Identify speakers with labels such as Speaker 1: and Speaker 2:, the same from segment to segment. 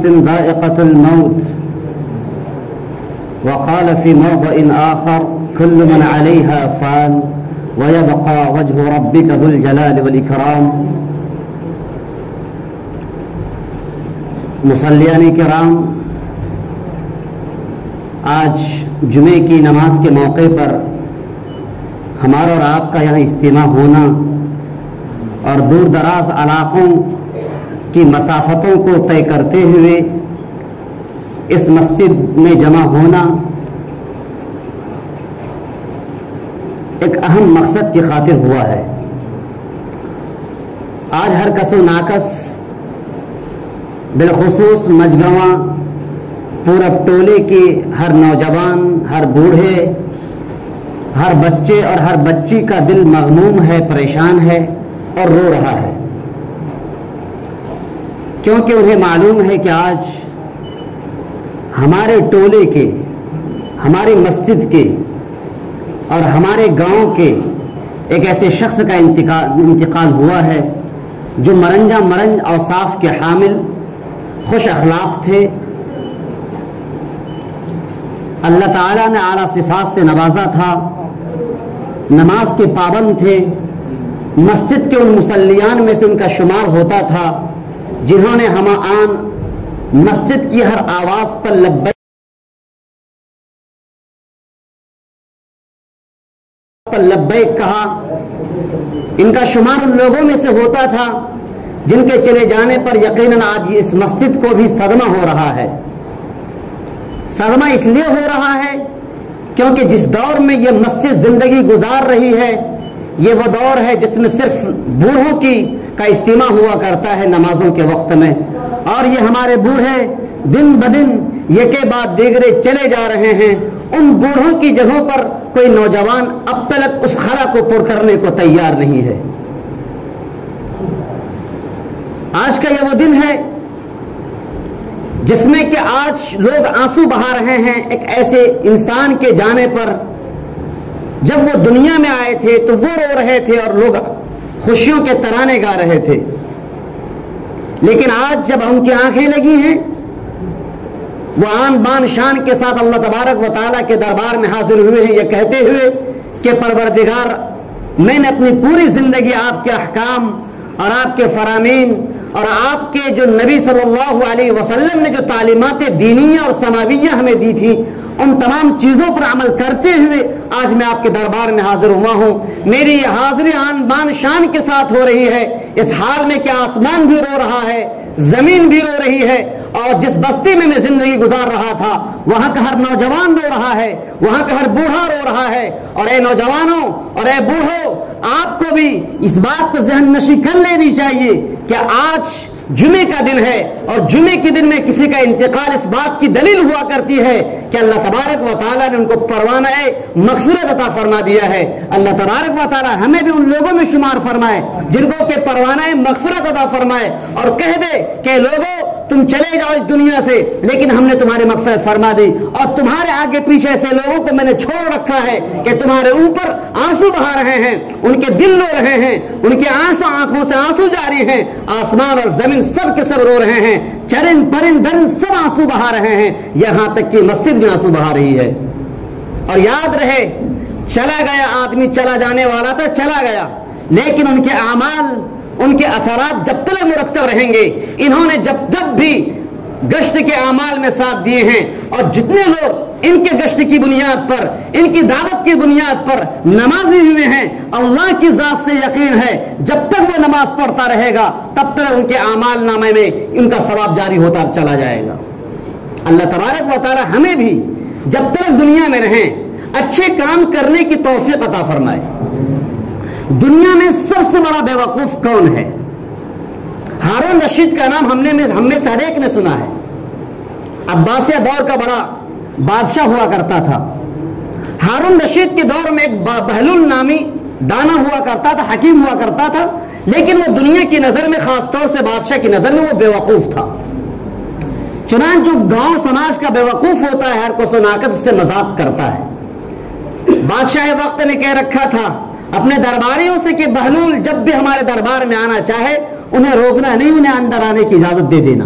Speaker 1: نفس ذائقة الموت وقال في موضع آخر كل من عليها فان ويبقى وجه ربك ذو الجلال والإكرام۔ مصلیان کرام، آج جمعے کی نماز کے موقع پر ہمارا اور آپ کا یہاں اجتماع ہونا اور دور دراز علاقوں کی مسافتوں کو طے کرتے ہوئے اس مسجد میں جمع ہونا ایک اہم مقصد کی خاطر ہوا ہے۔ آج ہر کس و ناکس، بالخصوص مجگواں پورب ٹولے کے ہر نوجوان، ہر بوڑھے، ہر بچے اور ہر بچی کا دل مغموم ہے، پریشان ہے اور رو رہا ہے، کیونکہ انہیں معلوم ہے کہ آج ہمارے ٹولے کے، ہماری مسجد کے اور ہمارے گاؤں کے ایک ایسے شخص کا انتقال ہوا ہے جو مرنجا مرنج اوصاف کے حامل، خوش اخلاق تھے، اللہ تعالیٰ نے اعلیٰ صفات سے نوازا تھا، نماز کے پابند تھے، مسجد کے ان مصلیان میں سے ان کا شمار ہوتا تھا جنہوں نے ہم آن مسجد کی ہر آواز پر لبیک کہا۔ ان کا شمار ان لوگوں میں سے ہوتا تھا جن کے چلے جانے پر یقیناً آج اس مسجد کو بھی صدمہ ہو رہا ہے۔ صدمہ اس لیے ہو رہا ہے کیونکہ جس دور میں یہ مسجد زندگی گزار رہی ہے، یہ وہ دور ہے جس میں صرف بوڑھوں کا اجتماع ہوا کرتا ہے نمازوں کے وقت میں، اور یہ ہمارے بوڑھے دن بدن یکے بعد دیگرے چلے جا رہے ہیں۔ ان بوڑھوں کی جگہوں پر کوئی نوجوان اب تک اس خلا کو پر کرنے کو تیار نہیں ہے۔ آج کا یہ وہ دن ہے جس میں کہ آج لوگ آنسو بہا رہے ہیں ایک ایسے انسان کے جانے پر۔ جب وہ دنیا میں آئے تھے تو وہ رو رہے تھے اور لوگ خوشیوں کے ترانے گا رہے تھے، لیکن آج جب ان کی آنکھیں لگی ہیں، وہ آن بان شان کے ساتھ اللہ تبارک و تعالیٰ کے دربار میں حاضر ہوئے ہیں یہ کہتے ہوئے کہ پروردگار، میں نے اپنی پوری زندگی آپ کے احکام اور آپ کے فرامین اور آپ کے جو نبی صلی اللہ علیہ وسلم نے جو تعلیمات دینیہ اور سماویہ ہمیں دی تھی، ان تمام چیزوں پر عمل کرتے ہوئے آج میں آپ کے دربار میں حاضر ہوا ہوں۔ میری یہ حاضری آن بان شان کے ساتھ ہو رہی ہے اس حال میں کہ آسمان بھی رو رہا ہے، زمین بھی رو رہی ہے، اور جس بستی میں زندگی گزار رہا تھا وہاں کا ہر نوجوان رو رہا ہے، وہاں کا ہر بوڑھا رو رہا ہے۔ اور اے نوجوانوں اور اے بوڑھوں، آپ کو بھی اس بات کو ذہن نشی کر لینی چاہیے کہ آج جمعے کا دن ہے، اور جمعے کے دن میں کسی کا انتقال اس بات کی دلیل ہوا کرتی ہے کہ اللہ تبارک و تعالیٰ نے ان کو پروانہ مغفرت عطا فرما دیا ہے۔ اللہ تبارک و تعالیٰ ہمیں بھی ان لوگوں میں شمار فرمائے جن کو کہ پروانہ مغفرت عطا فرمائے، اور کہہ دے کہ لوگوں تم چلے جاؤ اس دنیا سے، لیکن ہم نے تمہاری مغفرت فرما دی، اور تمہارے آگے پیچھے ایسے لوگوں کو میں نے چھوڑ رکھا ہے کہ تمہارے اوپر آنسو بہا رہے ہیں، ان کے دل رو رہے ہیں، ان کے آنکھوں سے آنسو جاری ہیں، آسمان اور زمین سب کے سب رو رہے ہیں، چرند پرند درند سب آنسو بہا رہے ہیں، یہاں تک کہ مسجد بھی آنسو بہا رہی ہے۔ اور یاد رہے، چلا گیا آدمی، چلا جانے والا تھا چلا گیا، لیکن ان کے اعمال، ان کے اثرات جب تک مرتب رہیں گے۔ انہوں نے جب بھی گشت کے اعمال میں ساتھ دیے ہیں، اور جتنے لوگ ان کے گشت کی بنیاد پر، ان کی دعوت کی بنیاد پر نمازی ہوئے ہیں، اللہ کی ذات سے یقین ہے جب تک وہ نماز پڑھتا رہے گا تب تک ان کے اعمال نامے میں ان کا ثواب جاری ہوتا چلا جائے گا۔ اللہ تبارک و تعالی ہمیں بھی جب تک دنیا میں رہیں اچھے کام کرنے کی توفیق عطا فرمائے۔ دنیا میں سب سے بڑا بے وقوف کون ہے؟ ہارون رشید کا نام ہم میں سے ہر ایک نے سنا ہے۔ عباسیہ دور کا بڑا بادشاہ ہوا کرتا تھا۔ ہارون رشید کے دور میں ایک بہلول نامی دانا ہوا کرتا تھا، حکیم ہوا کرتا تھا، لیکن وہ دنیا کی نظر میں، خاص طور سے بادشاہ کی نظر میں، وہ بے وقوف تھا۔ چنانچہ گاؤں سماج کا بے وقوف ہوتا ہے، ہر کو سنا کر اس سے مذاق کرتا ہے۔ بادشاہ وقت نے کہہ رکھا تھا اپنے درباریوں سے کہ بہلول جب بھی ہمارے دربار میں آنا چاہے انہیں روکنا نہیں، انہیں اندر آنے کی اجازت دے دینا۔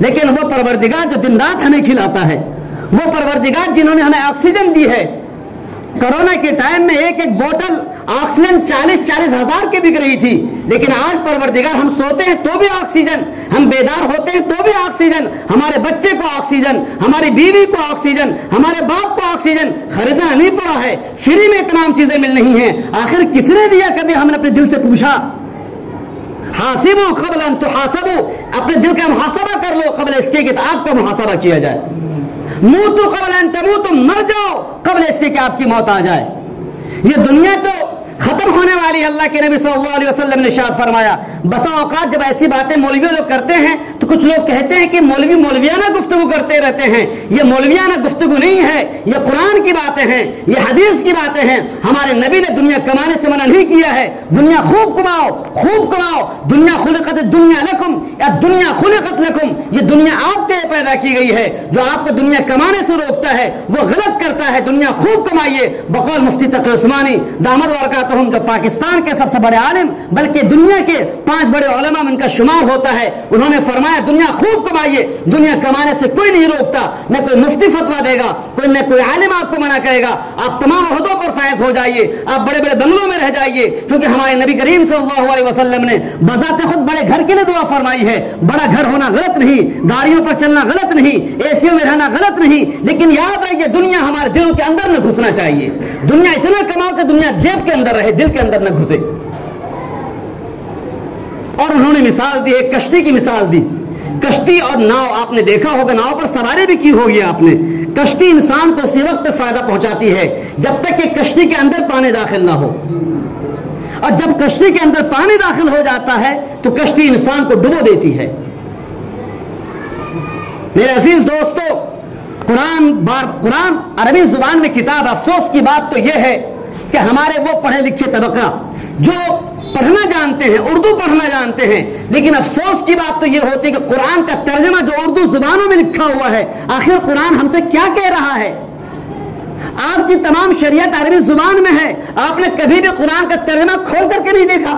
Speaker 1: لیکن وہ پروردگار جو دن رات ہمیں کھلاتا ہے، وہ پروردگار جنہوں نے ہمیں آکسیجن دی ہے. کورونا کے ٹائم میں ایک بوتل آکسیجن 40-40 ہزار کی بک رہی تھی، لیکن آج پروردگار ہم سوتے ہیں تو بھی آکسیجن، ہم بیدار ہوتے ہیں تو بھی آکسیجن، ہمارے بچے کو آکسیجن، ہماری بیوی کو آکسیجن، ہمارے باپ کو آکسیجن خریدنا نہیں پڑا ہے، فری میں تمام چیزیں مل رہی ہیں. آخر کس نے دیا؟ کبھی ہم نے اپنے دل سے پوچھا؟ حاسبوا قبل ان تحاسبوا، اپنے دل کا محاسبہ کر لو قبل اس کے کہ آپ کا محاسبہ کیا جائے. موتوا قبل ان تموتوا، مر جاؤ قبل اس کے کہ آپ کی موت آ جائے. یہ دنیا تو ختم ہونے والی ہے. اللہ کے نبی صلی اللہ علیہ وسلم نے ارشاد فرمایا، بسا اوقات جب ایسی باتیں مولوی لوگ کرتے ہیں تو کچھ لوگ کہتے ہیں کہ مولویانہ گفتگو کرتے رہتے ہیں. یہ مولویانہ گفتگو نہیں ہے، یہ قرآن کی باتیں ہیں، یہ حدیث کی باتیں ہیں. ہمارے نبی نے دنیا کمانے سے منع نہیں کیا ہے. دنیا خوب کماؤ، خوب کماؤ. دنیا خلقت الدنیا لکم یا دنیا خلقت لکم، یہ دنیا آپ کے لیے پیدا کی گئی ہے. جو آپ کو دنیا کمانے سے روکتا ہے وہ غلط کرتا ہے. دنیا خوب کمائیے. بقول مفتی تقی عثمانی دامت برکاتہم، جو پاکستان کے سب سے بڑے عالم بلکہ دنیا کے 5 بڑے علماء میں ان کا شمار ہوتا ہے، انہوں نے فرمایا دنیا خوب کمائیے. دنیا کمانے سے کوئی نہیں روکتا. نہ کوئی مفتی فتوا دے گا، نہ کوئی عالم آپ کو منع کرے گا. آپ تمام عہدوں پر فائز ہو جائیے، آپ بڑے بڑے بنگلوں میں رہ جائیے، کیونکہ ہمارے نبی کریم صلی اللہ علیہ وسلم نے بذات خود بڑے گھر کے لیے دعا فرمائی ہے. بڑا گھر ہونا غلط نہیں، گاڑیوں پر چلنا غلط نہیں، اے سیوں میں رہنا غلط نہیں، لیکن یاد رکھیے دنیا ہمارے دلوں کے اندر نہ گھسنا چاہیے. دنیا اتنا کماؤ کہ دنیا جیب کے اندر رہے، دل کے اندر نہ گھسے. اور انہوں نے مثال دی، ایک کشتی کی مثال دی. کشتی اور ناؤ آپ نے دیکھا ہوگا، ناؤ پر سواری بھی کی ہوگی آپ نے. کشتی انسان کو اسی وقت فائدہ پہنچاتی ہے جب تک کہ کشتی کے اندر پانی داخل نہ ہو، اور جب کشتی کے اندر پانی داخل ہو جاتا ہے تو کشتی انسان کو ڈبو دیتی ہے. میرے عزیز دوستو، قرآن عربی زبان میں کتاب. افسوس کی بات تو یہ ہے کہ ہمارے وہ پڑھے لکھے طبقہ جو پڑھنا جانتے ہیں، اردو پڑھنا جانتے ہیں، لیکن افسوس کی بات تو یہ ہوتی ہے کہ قرآن کا ترجمہ جو اردو زبانوں میں لکھا ہوا ہے، آخر قرآن ہم سے کیا کہہ رہا ہے؟ آپ کی تمام شریعت عربی زبان میں ہے، آپ نے کبھی بھی قرآن کا ترجمہ کھول کر کے نہیں دیکھا.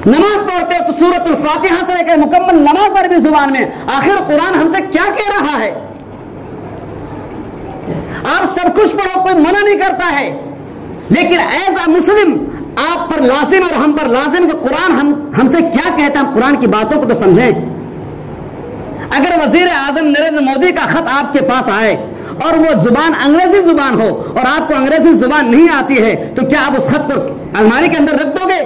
Speaker 1: نماز پڑھتے ہو تو سورۃ الفاتحہ سے لے کر مکمل نماز عربی زبان میں، آخر قرآن ہم سے کیا کہہ رہا ہے؟ آپ سب کچھ پڑھو، کوئی منع نہیں کرتا ہے، لیکن ایز اے مسلم آپ پر لازم اور ہم پر لازم کہ قرآن ہم سے کیا کہتا ہے، قرآن کی باتوں کو تو سمجھیں. اگر وزیر اعظم نریندر مودی کا خط آپ کے پاس آئے اور وہ زبان انگریزی زبان ہو اور آپ کو انگریزی زبان نہیں آتی ہے تو کیا آپ اس خط کو الماری کے اندر رکھ دو گے؟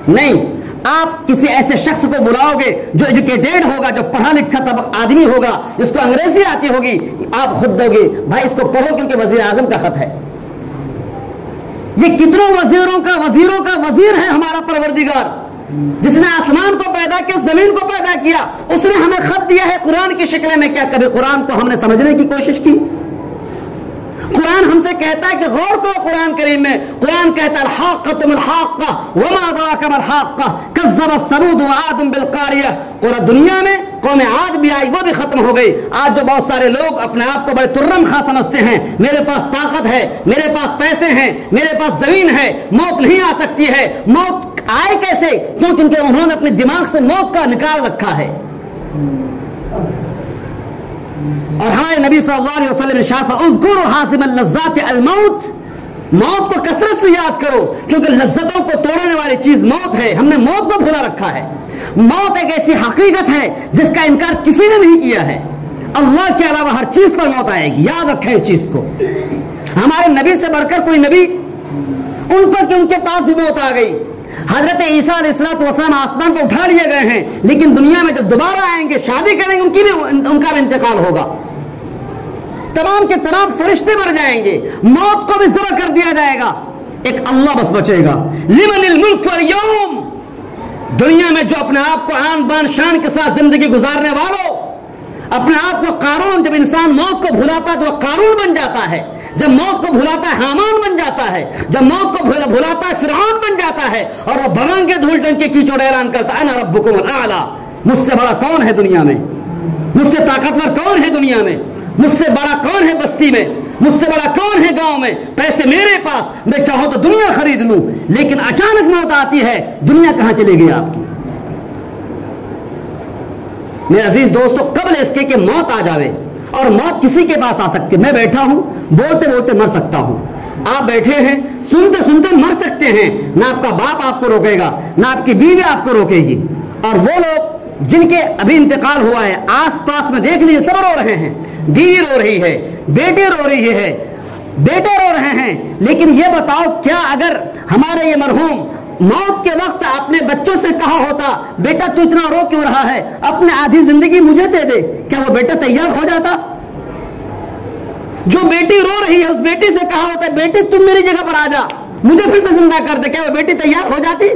Speaker 1: نہیں. آپ کسی ایسے شخص کو بلاؤ گے جو ایجوکیٹڈ ہوگا، جو پڑھا لکھا آدمی ہوگا، جس کو انگریزی آتی ہوگی، آپ خود دو گے بھائی اس کو پڑھو کیونکہ وزیر اعظم کا خط ہے. یہ کتنوں وزیروں کا وزیر ہے ہمارا پروردگار، جس نے آسمان کو پیدا کیا، زمین کو پیدا کیا، اس نے ہمیں خط دیا ہے قرآن کی شکل میں. کیا کبھی قرآن کو ہم نے سمجھنے کی کوشش کی؟ قرآن ہم سے کہتا ہے کہ غور کرو قرآن کریم میں. قرآن کہتا ہے الحاقۃ ما الحاقۃ وما ادراک ما الحاقۃ کذبت ثمود وعاد بالقاریہ. پورا دنیا میں قوم عاد بھی آئی، وہ بھی ختم ہو گئی. آج جو بہت سارے لوگ اپنے آپ کو بڑے ترم خواہ سمجھتے ہیں، میرے پاس طاقت ہے، میرے پاس پیسے ہیں، میرے پاس زمین ہے، موت نہیں آ سکتی ہے. موت آئے کیسے؟ کیونکہ انہوں نے اپنے دماغ سے موت کا نکال رکھا ہے. اور ہمارے نبی صلی اللہ علیہ وسلم نے ارشاد فرمایا اذکروا حاسم اللذات الموت، موت کو کثرت سے یاد کرو کیونکہ لذتوں کو توڑنے والی چیز موت ہے. ہم نے موت کو بھلا رکھا ہے. موت ایک ایسی حقیقت ہے جس کا انکار کسی نے نہیں کیا ہے. اللہ کے علاوہ ہر چیز پر موت آئے گی، یاد رکھیں اس چیز کو. ہمارے نبی سے بڑھ کر کوئی نبی، ان پر کہ ان کے پاس بھی موت آ گئی. حضرت عیسیٰ علیہ السلام آسمان پر اٹھا لیے گئے ہیں، لیکن دنیا میں جب دوبارہ آئیں گے، شادی کریں گے، ان کا بھی انتقال ہوگا. تمام کے تمام فرشتے مر جائیں گے، موت کو بھی ذبح کر دیا جائے گا، ایک اللہ بس بچے گا. لمن الملک اليوم، دنیا میں جو اپنے آپ کو آن بان شان کے ساتھ زندگی گزارنے والوں، اپنے آپ کو قارون، جب انسان موت کو بھلاتا ہے تو وہ قارون بن جاتا ہے، جب موت کو بھلاتا ہے حامان بن جاتا ہے، جب موت کو بھلاتا ہے فرعون بن جاتا ہے، اور وہ بھرنگ کے دھول ڈنک کے کیچڑ اعلان کرتا ہے انا ربکم الاعلی. مجھ سے بڑا کون ہے دنیا میں؟ مجھ سے طاقتور کون ہے دنیا میں؟ مجھ سے بڑا کون ہے بستی میں؟ مجھ سے بڑا کون ہے گاؤں میں؟ پیسے میرے پاس، میں چاہوں تو دنیا خرید لوں. لیکن اچانک موت آتی ہے، دنیا کہاں چلے گئی آپ کی؟ میرے عزیز دوستو، قبل اس کے کہ موت آ جاوے، اور موت کسی کے پاس آ سکتی ہے۔ میں بیٹھا ہوں، بولتے بولتے مر سکتا ہوں، آپ بیٹھے ہیں سنتے سنتے مر سکتے ہیں، نہ آپ کا باپ آپ کو روکے گا، نہ آپ کی بیوی آپ کو روکے گی۔ اور وہ لوگ جن کے ابھی انتقال ہوا ہے، آس پاس میں دیکھ لیجیے سب رو رہے ہیں، بیوی رو رہی ہے، بیٹی رو رہی ہے، بیٹے رو رہے ہیں، لیکن یہ بتاؤ کیا اگر ہمارے یہ مرحوم موت کے وقت اپنے بچوں سے کہا ہوتا بیٹا تو اتنا رو کیوں رہا ہے، اپنے آدھی زندگی مجھے دے دے، کیا وہ بیٹا تیار ہو جاتا؟ جو بیٹی رو رہی ہے اس بیٹی سے کہا ہوتا ہے بیٹی تم میری جگہ پر آ جا، مجھے پھر سے زندہ کر دے، کیا وہ بیٹی تیار ہو جاتی؟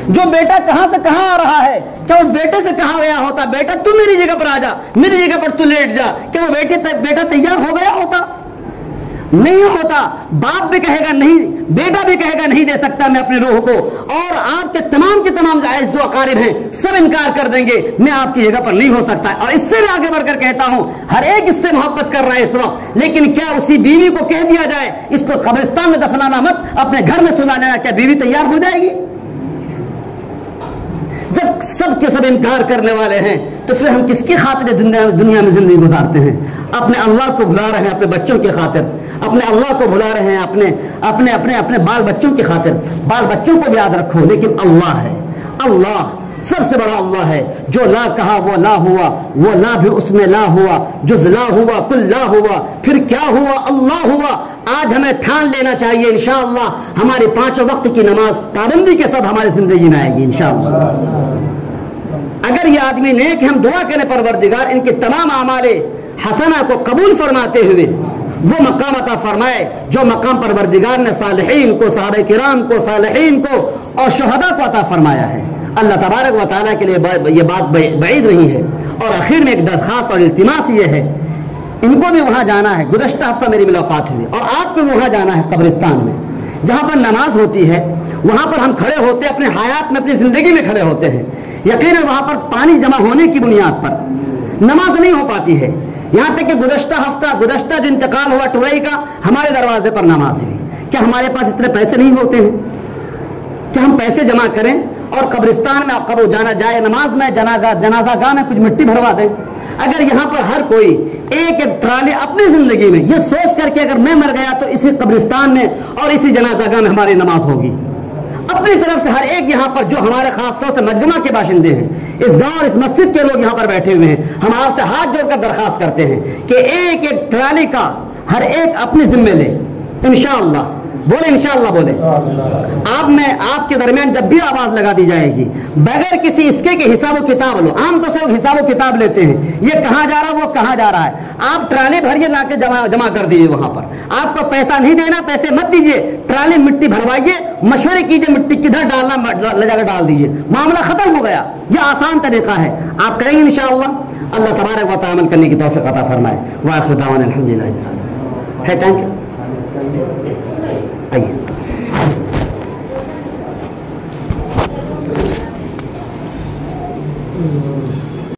Speaker 1: جو بیٹا کہاں سے کہاں آ رہا ہے، کیا اس بیٹے سے کہا گیا ہوتا بیٹا تم میری جگہ پر آ جا، میری جگہ پر تو لیٹ جا، کیا وہ بیٹا تیار ہو گیا ہوتا؟ نہیں ہوتا۔ باپ بھی کہے گا نہیں، بیٹا بھی کہے گا نہیں دے سکتا میں اپنے روح کو، اور آپ کے تمام جو اعز و اقارب ہیں سب انکار کر دیں گے میں آپ کی جگہ پر نہیں ہو سکتا۔ اور اس سے بھی آگے بڑھ کر کہتا ہوں ہر ایک اس سے محبت کر رہا ہے اس وقت، لیکن کیا اسی بیوی کو کہہ دیا جائے اس کو قبرستان میں دفنانا مت، اپنے گھر میں سلا لینا، کیا بیوی تیار ہو جائے گی؟ جب سب کے سب انکار کرنے والے ہیں تو پھر ہم کس کی خاطر دنیا میں زندگی گزارتے ہیں؟ اپنے اللہ کو بھلا رہے ہیں اپنے بچوں کی خاطر، اپنے اللہ کو بھلا رہے ہیں اپنے بال بچوں کی خاطر۔ بال بچوں کو بھی یاد رکھو، لیکن اللہ ہے، اللہ سب سے بڑا اللہ ہے، جو لا کہا وہ لا ہوا، وہ لا بھی اس میں لا ہوا، جز لا ہوا کل لا ہوا، پھر کیا ہوا؟ اللہ ہوا۔ آج ہمیں ٹھان لینا چاہیے انشاءاللہ ہماری 5 وقت کی نماز پابندی کے ساتھ ہماری زندگی میں آئے گی انشاءاللہ۔ اگر یہ آدمی نیک ہے، ہم دعا کریں پروردگار ان کے تمام اعمال حسنہ کو قبول فرماتے ہوئے وہ مقام عطا فرمائے جو مقام پروردگار نے صالحین کو، صحابہ کرام کو، صالحین کو اور شہداء کو عطا فرمایا ہے۔ اللہ تبارک و تعالیٰ کے لیے یہ بات بعید نہیں ہے۔ اور آخر میں ایک درخواست اور التماس یہ ہے، ان کو بھی وہاں جانا ہے، گزشتہ ہفتہ میری ملاقات ہوئی، اور آپ کو بھی وہاں جانا ہے قبرستان میں جہاں پر نماز ہوتی ہے، وہاں پر ہم کھڑے ہوتے اپنے حیات میں، اپنی زندگی میں کھڑے ہوتے ہیں، یقیناً وہاں پر پانی جمع ہونے کی بنیاد پر نماز نہیں ہو پاتی ہے۔ یہاں تک کہ گزشتہ جو انتقال ہوا ٹورائی کا، ہمارے دروازے پر نماز ہوئی۔ کیا ہمارے پاس اتنے پیسے نہیں ہوتے ہیں کہ ہم پیسے جمع کریں اور قبرستان میں قبر جانا جائے نماز میں جنازہ گاہ میں کچھ مٹی بھروا دیں؟ اگر یہاں پر ہر کوئی ایک ٹرالی اپنی زندگی میں یہ سوچ کر کے اگر میں مر گیا تو اسی قبرستان میں اور اسی جنازہ گاہ میں ہماری نماز ہوگی، اپنی طرف سے ہر ایک یہاں پر جو ہمارے خاص طور سے مجمع کے باشندے ہیں، اس گاؤں اور اس مسجد کے لوگ یہاں پر بیٹھے ہوئے ہیں، ہم آپ سے ہاتھ جوڑ کر درخواست کرتے ہیں کہ ایک ایک ٹرالی کا ہر ایک اپنے ذمے لے انشاءاللہ۔ بولے انشاءاللہ، بولے۔ آپ کے درمیان جب بھی آواز لگا دی جائے گی بغیر کسی اس کے حساب و کتاب لو، عام طور سے لوگ حساب و کتاب لیتے ہیں، یہ کہاں جا رہا وہ کہاں جا رہا ہے، آپ ٹرالی بھریے لا کے جمع کر دیجیے وہاں پر، آپ کو پیسہ نہیں دینا، پیسے مت دیجیے، ٹرالی مٹی بھروائیے، مشورے کیجیے مٹی کدھر ڈالنا لے جا کر ڈال دیجیے، معاملہ ختم ہو گیا۔ یہ آسان طریقہ ہے، آپ کریں گے انشاءاللہ۔ اللہ تبارک و تعالی عمل کرنے کی توفیق عطا فرمائے۔ وآخر دعوانا الحمدللہ ہے۔ Thank you.